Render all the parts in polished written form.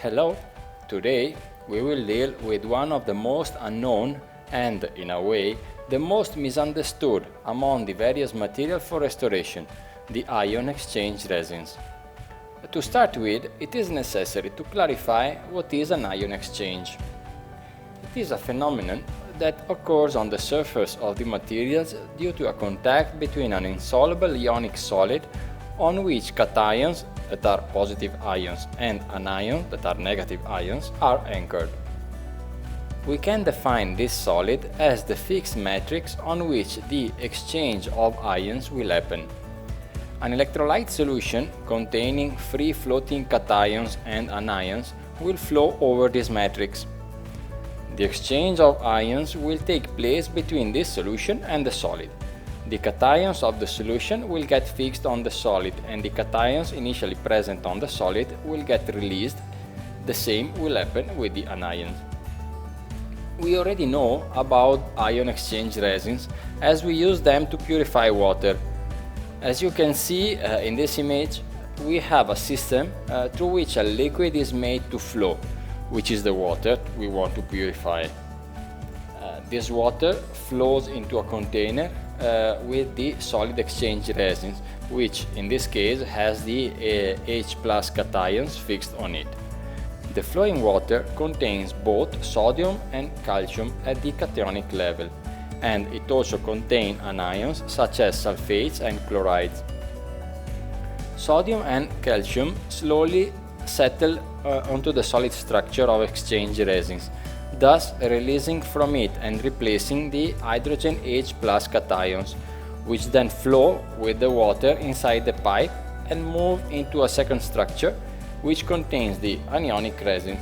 Hello! Today we will deal with one of the most unknown and, in a way, the most misunderstood among the various materials for restoration, the ion exchange resins. To start with, it is necessary to clarify what is an ion exchange. It is a phenomenon that occurs on the surface of the materials due to a contact between an insoluble ionic solid on which cations, that are positive ions, and anions, that are negative ions, are anchored. We can define this solid as the fixed matrix on which the exchange of ions will happen. An electrolyte solution containing free-floating cations and anions will flow over this matrix. The exchange of ions will take place between this solution and the solid. The cations of the solution will get fixed on the solid and the cations initially present on the solid will get released. The same will happen with the anions. We already know about ion exchange resins as we use them to purify water. As you can see in this image, we have a system through which a liquid is made to flow, which is the water we want to purify. This water flows into a container with the solid exchange resins, which in this case has the H+ cations fixed on it. The flowing water contains both sodium and calcium at the cationic level, and it also contains anions such as sulfates and chlorides. Sodium and calcium slowly settle onto the solid structure of exchange resins, thus releasing from it and replacing the hydrogen H+ cations, which then flow with the water inside the pipe and move into a second structure which contains the anionic resins.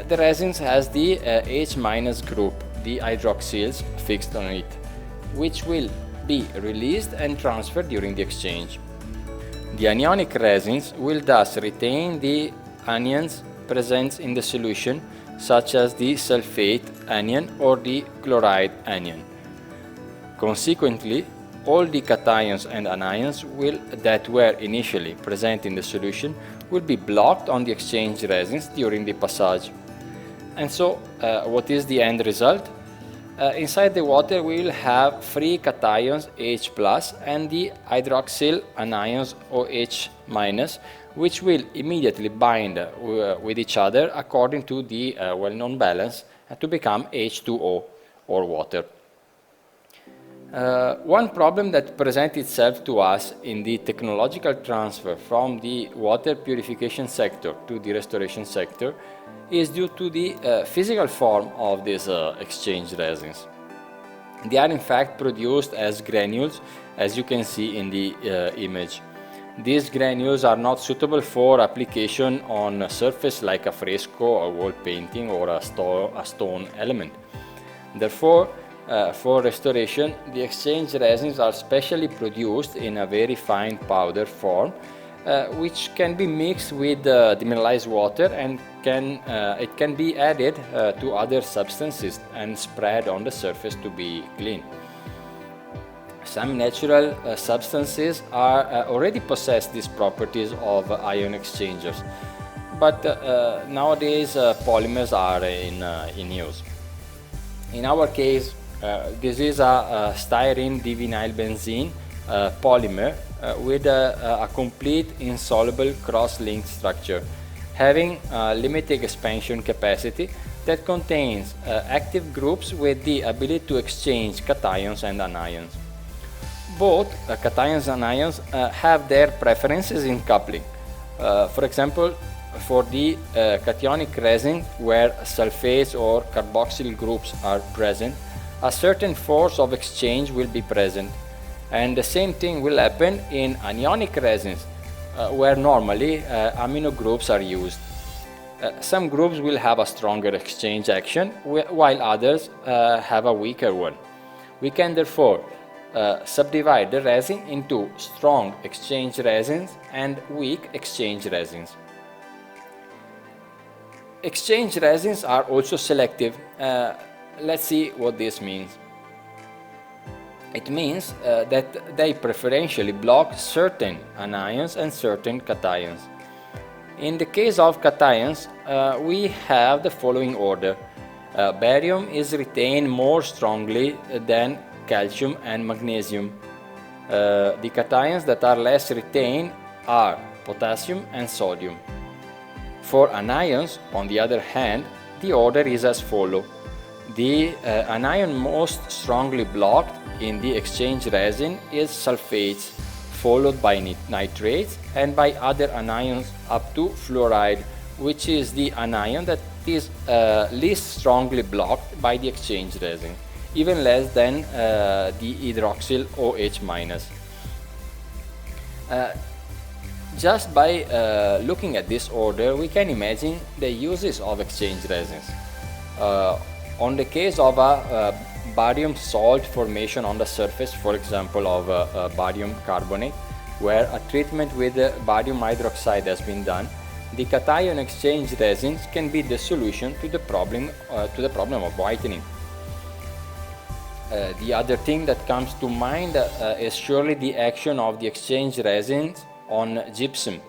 The resins has the H- group, the hydroxyls fixed on it, which will be released and transferred during the exchange. The anionic resins will thus retain the anions present in the solution, such as the sulfate anion or the chloride anion. Consequently, all the cations and anions that were initially present in the solution will be blocked on the exchange resins during the passage. And so, what is the end result? Inside the water we will have free cations H+ and the hydroxyl anions OH-, which will immediately bind with each other according to the well-known balance to become H2O or water. One problem that presents itself to us in the technological transfer from the water purification sector to the restoration sector is due to the physical form of these exchange resins. They are in fact produced as granules, as you can see in the image. These granules are not suitable for application on a surface like a fresco, a wall painting, or a stone element. Therefore, for restoration, the exchange resins are specially produced in a very fine powder form, which can be mixed with demineralized water and it can be added to other substances and spread on the surface to be clean. Some natural substances already possess these properties of ion exchangers, but nowadays polymers are in use. In our case, this is a styrene divinylbenzene polymer with a complete insoluble cross-linked structure, having a limited expansion capacity that contains active groups with the ability to exchange cations and anions. Both cations and anions have their preferences in coupling. For example, for the cationic resin where sulfates or carboxyl groups are present, a certain force of exchange will be present. And the same thing will happen in anionic resins, where normally amino groups are used. Some groups will have a stronger exchange action, while others have a weaker one. We can therefore subdivide the resin into strong exchange resins and weak exchange resins. Exchange resins are also selective. Let's see what this means. It means that they preferentially block certain anions and certain cations. In the case of cations, we have the following order. Barium is retained more strongly than calcium and magnesium. The cations that are less retained are potassium and sodium. For anions, on the other hand, the order is as follows. The anion most strongly blocked in the exchange resin is sulfates, followed by nitrates and by other anions up to fluoride, which is the anion that is least strongly blocked by the exchange resin, even less than the hydroxyl OH-. Just by looking at this order, we can imagine the uses of exchange resins. On the case of a barium salt formation on the surface, for example of barium carbonate, where a treatment with barium hydroxide has been done, the cation exchange resins can be the solution to the problem of whitening. The other thing that comes to mind is surely the action of the exchange resins on gypsum.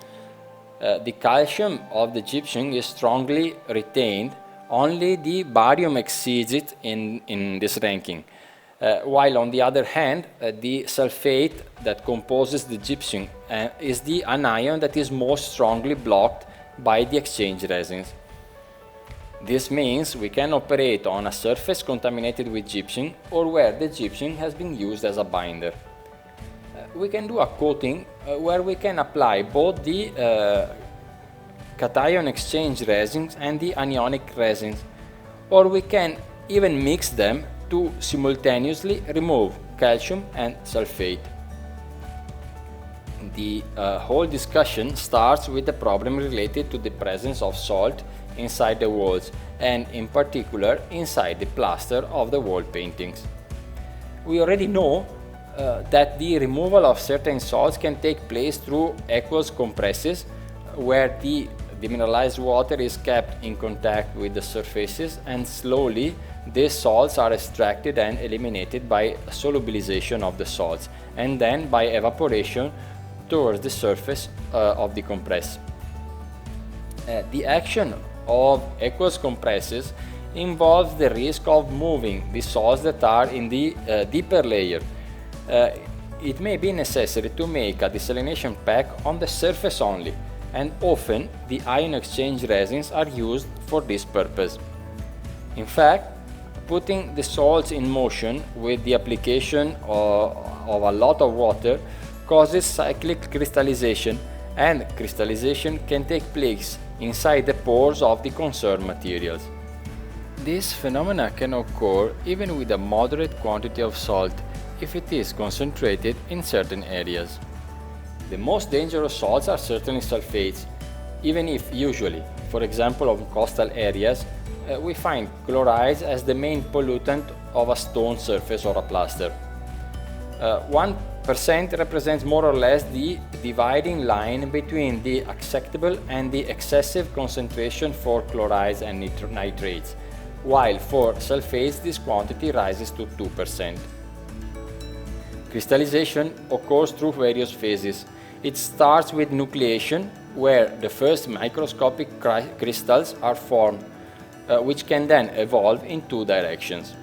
The calcium of the gypsum is strongly retained, only the barium exceeds it in this ranking. While on the other hand, the sulfate that composes the gypsum is the anion that is most strongly blocked by the exchange resins. This means we can operate on a surface contaminated with gypsum or where the gypsum has been used as a binder. We can do a coating where we can apply both the cation exchange resins and the anionic resins, or we can even mix them to simultaneously remove calcium and sulfate. The whole discussion starts with the problem related to the presence of salt inside the walls, and in particular inside the plaster of the wall paintings. We already know that the removal of certain salts can take place through aqueous compresses, where the demineralized water is kept in contact with the surfaces, and slowly these salts are extracted and eliminated by solubilization of the salts, and then by evaporation towards the surface of the compress. The action of aqueous compresses involves the risk of moving the salts that are in the deeper layer. It may be necessary to make a desalination pack on the surface only, and often the ion exchange resins are used for this purpose. In fact, putting the salts in motion with the application of a lot of water causes cyclic crystallization, and crystallization can take place inside the pores of the concerned materials. This phenomena can occur even with a moderate quantity of salt if it is concentrated in certain areas. The most dangerous salts are certainly sulfates, even if usually, for example on coastal areas, we find chlorides as the main pollutant of a stone surface or a plaster. 1% represents more or less the dividing line between the acceptable and the excessive concentration for chlorides and nitrates, while for sulfates this quantity rises to 2%. Crystallization occurs through various phases. It starts with nucleation, where the first microscopic crystals are formed, which can then evolve in two directions.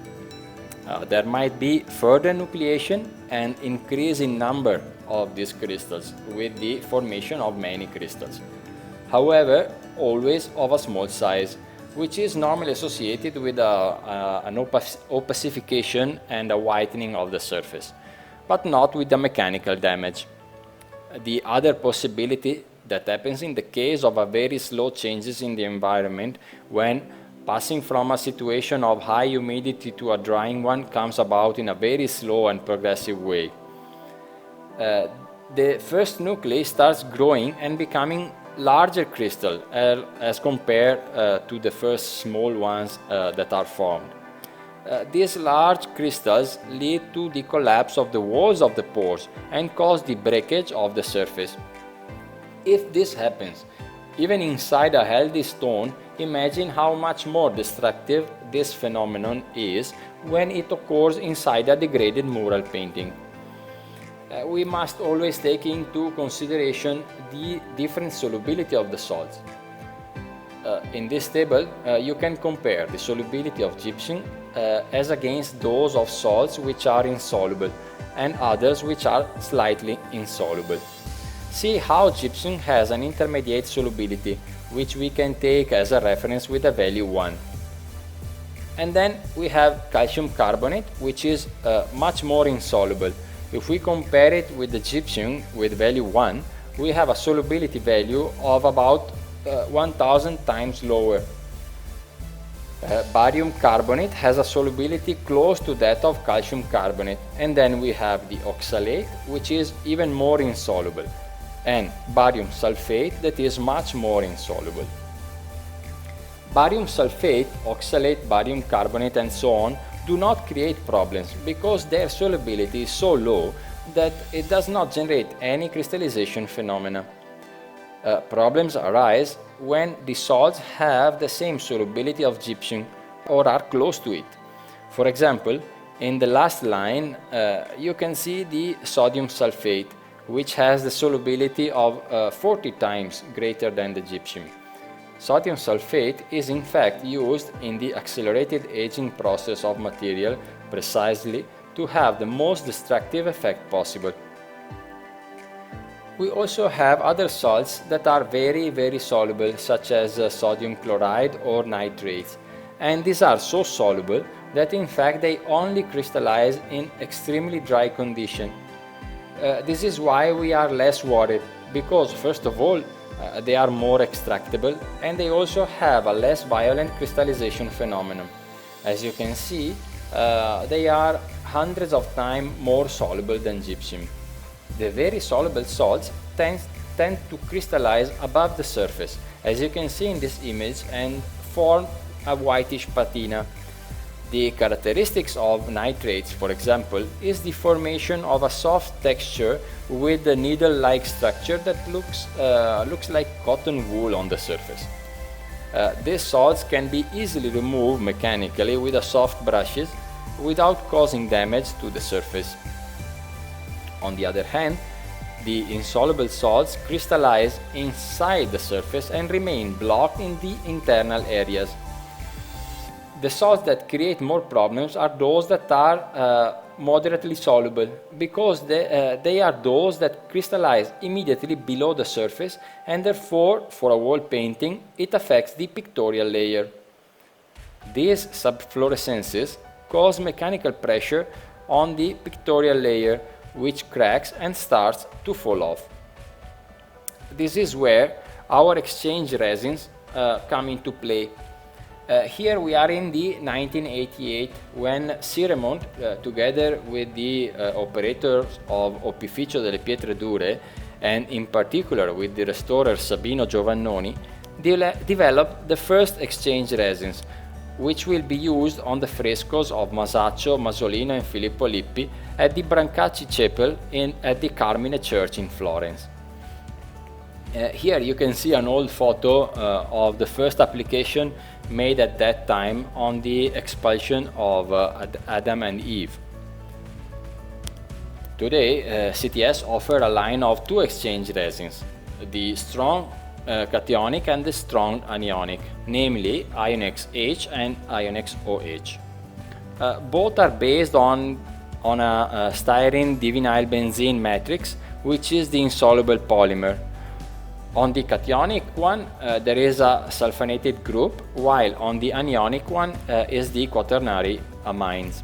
There might be further nucleation and increase in number of these crystals with the formation of many crystals. However, always of a small size, which is normally associated with an opacification and a whitening of the surface, but not with the mechanical damage. The other possibility that happens in the case of a very slow changes in the environment, when passing from a situation of high humidity to a drying one comes about in a very slow and progressive way. The first nuclei starts growing and becoming larger crystal as compared to the first small ones that are formed. These large crystals lead to the collapse of the walls of the pores and cause the breakage of the surface. If this happens, even inside a healthy stone, imagine how much more destructive this phenomenon is when it occurs inside a degraded mural painting. we must always take into consideration the different solubility of the salts. In this table, you can compare the solubility of gypsum as against those of salts which are insoluble and others which are slightly insoluble. See how gypsum has an intermediate solubility, which we can take as a reference with a value 1. And then we have calcium carbonate, which is much more insoluble. If we compare it with the gypsum with value 1, we have a solubility value of about 1000 times lower. Barium carbonate has a solubility close to that of calcium carbonate, and then we have the oxalate, which is even more insoluble, and barium sulfate, that is much more insoluble. Barium sulfate, oxalate, barium carbonate and so on do not create problems because their solubility is so low that it does not generate any crystallization phenomena. Problems arise when the salts have the same solubility of gypsum or are close to it. For example, in the last line you can see the sodium sulfate, which has the solubility of 40 times greater than the gypsum. Sodium sulfate is in fact used in the accelerated aging process of material precisely to have the most destructive effect possible. We also have other salts that are very soluble, such as sodium chloride or nitrates, and these are so soluble that in fact they only crystallize in extremely dry condition. This is why we are less worried, because first of all they are more extractable and they also have a less violent crystallization phenomenon. As you can see, they are hundreds of times more soluble than gypsum. The very soluble salts tend to crystallize above the surface, as you can see in this image, and form a whitish patina. The characteristics of nitrates, for example, is the formation of a soft texture with a needle-like structure that looks like cotton wool on the surface. These salts can be easily removed mechanically with a soft brushes without causing damage to the surface. On the other hand, the insoluble salts crystallize inside the surface and remain blocked in the internal areas. The salts that create more problems are those that are moderately soluble, because they are those that crystallize immediately below the surface, and therefore, for a wall painting, it affects the pictorial layer. These subfluorescences cause mechanical pressure on the pictorial layer, which cracks and starts to fall off. This is where our exchange resins come into play. Here we are in the 1988, when Siremont, together with the operators of Opificio delle Pietre Dure, and in particular with the restorer Sabino Giovannoni, developed the first exchange resins, which will be used on the frescoes of Masaccio, Masolino and Filippo Lippi at the Brancacci Chapel at the Carmine Church in Florence. Here you can see an old photo of the first application made at that time on the expulsion of Adam and Eve. Today, CTS offer a line of two exchange resins, the strong cationic and the strong anionic, namely Ionex H and Ionex OH. Both are based on a styrene divinyl benzene matrix, which is the insoluble polymer. On the cationic one, there is a sulfonated group, while on the anionic one is the quaternary amines.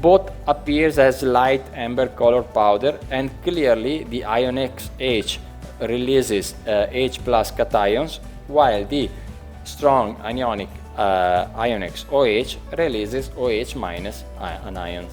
Both appears as light amber color powder, and clearly the Ionex H releases H+ cations, while the strong anionic Ionex OH releases OH- anions.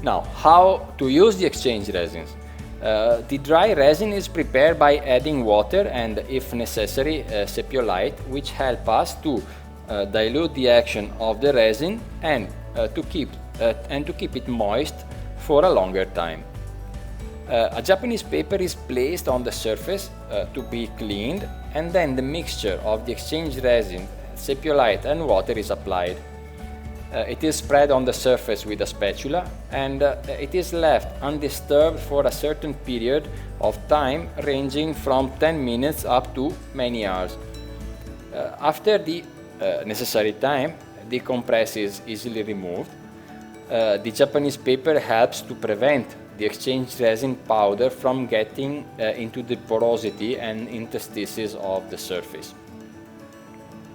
Now, how to use the exchange resins? The dry resin is prepared by adding water and, if necessary, sepiolite, which help us to dilute the action of the resin and to keep it moist for a longer time. A Japanese paper is placed on the surface to be cleaned, and then the mixture of the exchange resin, sepiolite and water is applied. It is spread on the surface with a spatula, and it is left undisturbed for a certain period of time ranging from 10 minutes up to many hours. After the necessary time, the compress is easily removed. The Japanese paper helps to prevent the exchange resin powder from getting into the porosity and interstices of the surface.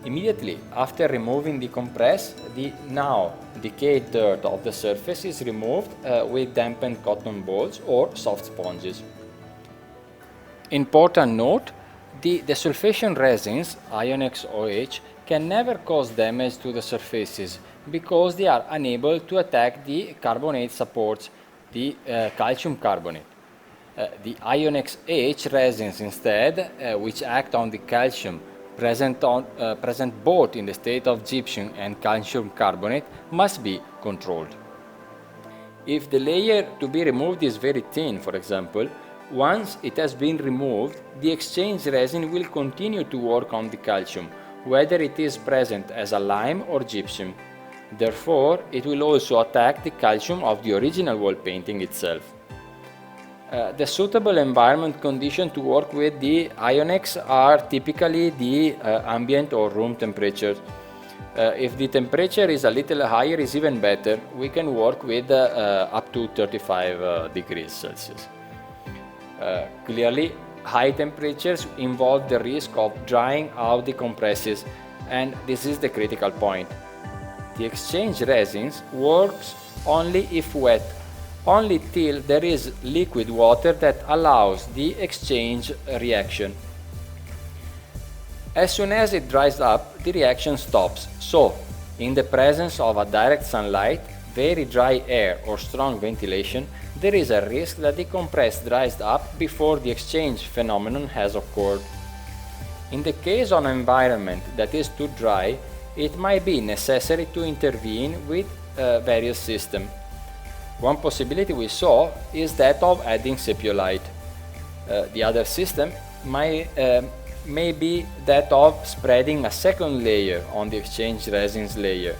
Immediately after removing the compress, the now decayed dirt of the surface is removed with dampened cotton balls or soft sponges. Important note: the desulfation resins, Ionex OH, can never cause damage to the surfaces because they are unable to attack the carbonate supports, the calcium carbonate. The Ionex H resins instead, which act on the calcium present both in the state of gypsum and calcium carbonate, must be controlled. If the layer to be removed is very thin, for example, once it has been removed, the exchange resin will continue to work on the calcium, whether it is present as a lime or gypsum. Therefore, it will also attack the calcium of the original wall painting itself. The suitable environment condition to work with the Ionex are typically the ambient or room temperature. If the temperature is a little higher, is even better. We can work with up to 35 degrees Celsius. Clearly, high temperatures involve the risk of drying out the compresses, and this is the critical point. The exchange resins works only if wet, only till there is liquid water that allows the exchange reaction. As soon as it dries up, the reaction stops. So, in the presence of a direct sunlight, very dry air or strong ventilation, there is a risk that the compress dries up before the exchange phenomenon has occurred. In the case of an environment that is too dry, it might be necessary to intervene with various systems. One possibility we saw is that of adding sepiolite. The other system may be that of spreading a second layer on the exchange resins layer,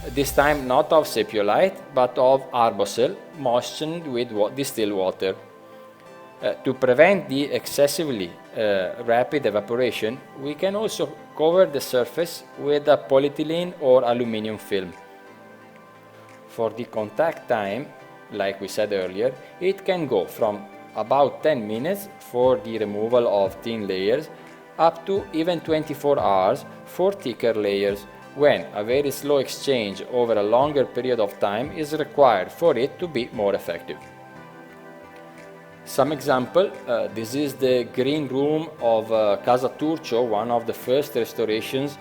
this time not of sepiolite but of arbocell moistened with distilled water. To prevent the excessively rapid evaporation, we can also cover the surface with a polyethylene or aluminum film. For the contact time, like we said earlier, it can go from about 10 minutes for the removal of thin layers up to even 24 hours for thicker layers, when a very slow exchange over a longer period of time is required for it to be more effective. Some example, this is the green room of Casa Turcio, one of the first restorations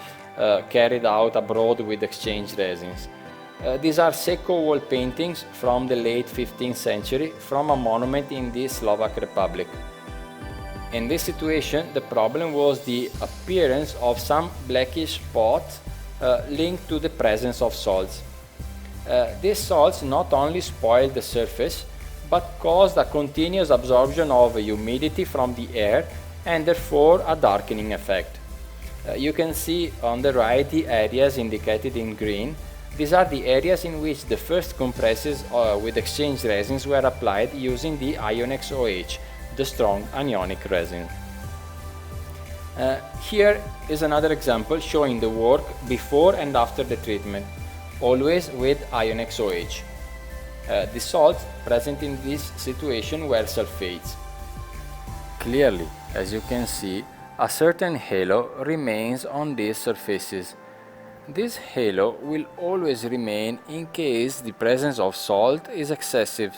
carried out abroad with exchange resins. These are secco wall paintings from the late 15th century from a monument in the Slovak Republic. In this situation, the problem was the appearance of some blackish spots linked to the presence of salts. These salts not only spoiled the surface, but caused a continuous absorption of humidity from the air and therefore a darkening effect. You can see on the right the areas indicated in green. These are the areas in which the first compresses with exchange resins were applied using the Ionex OH, the strong anionic resin. Here is another example showing the work before and after the treatment, always with Ionex OH. The salts present in this situation were sulfates. Clearly, as you can see, a certain halo remains on these surfaces. This halo will always remain in case the presence of salt is excessive,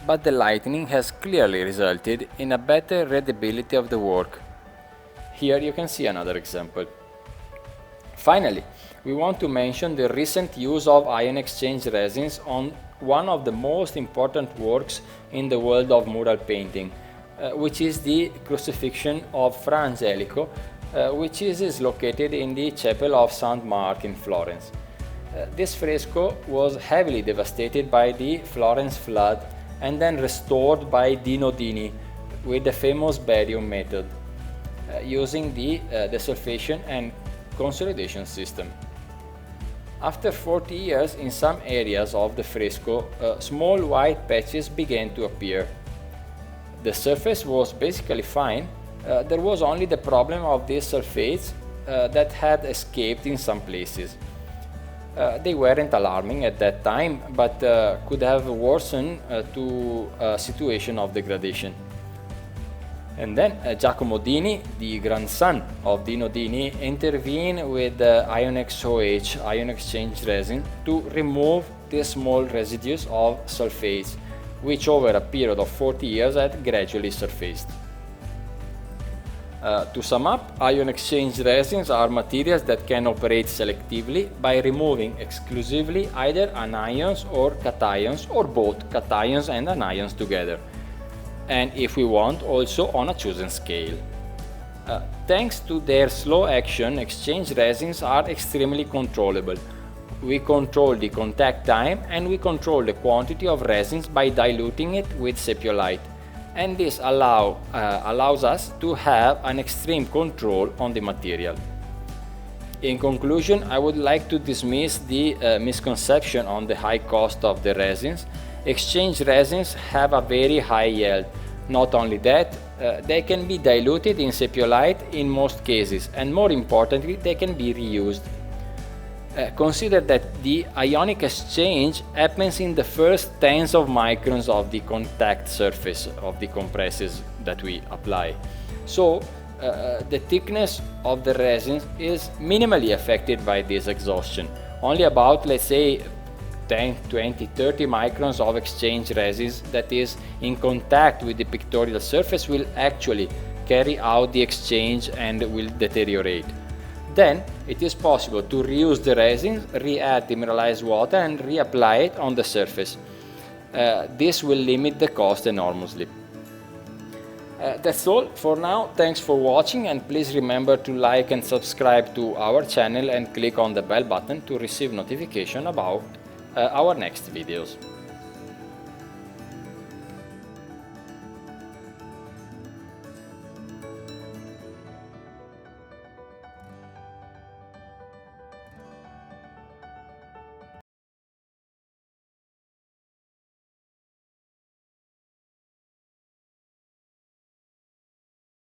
but the lightening has clearly resulted in a better readability of the work. Here you can see another example. Finally, we want to mention the recent use of ion exchange resins on one of the most important works in the world of mural painting, which is the Crucifixion of Fra Angelico, which is located in the Chapel of St. Mark in Florence. This fresco was heavily devastated by the Florence flood and then restored by Dino Dini with the famous barium method, using the desulfation and consolidation system. After 40 years, in some areas of the fresco, small white patches began to appear. The surface was basically fine. There was only the problem of these sulfates that had escaped in some places. They weren't alarming at that time, but could have worsened to a situation of degradation. And then Giacomo Dini, the grandson of Dino Dini, intervened with IonX-OH, ion exchange resin, to remove the small residues of sulfates, which over a period of 40 years had gradually surfaced. To sum up, ion exchange resins are materials that can operate selectively by removing exclusively either anions or cations, or both cations and anions together, and if we want, also on a chosen scale. Thanks to their slow action, exchange resins are extremely controllable. We control the contact time and we control the quantity of resins by diluting it with sapiolite, and this allows us to have an extreme control on the material. In conclusion, I would like to dismiss the misconception on the high cost of the resins. Exchange resins have a very high yield. Not only that, they can be diluted in sapiolite in most cases, and more importantly, they can be reused. Consider that the ionic exchange happens in the first tens of microns of the contact surface of the compresses that we apply. So the thickness of the resin is minimally affected by this exhaustion. Only about, let's say, 10, 20, 30 microns of exchange resins that is in contact with the pictorial surface will actually carry out the exchange and will deteriorate. Then it is possible to reuse the resin, re-add demineralized water and reapply it on the surface. This will limit the cost enormously. That's all for now. Thanks for watching, and please remember to like and subscribe to our channel and click on the bell button to receive notification about our next videos.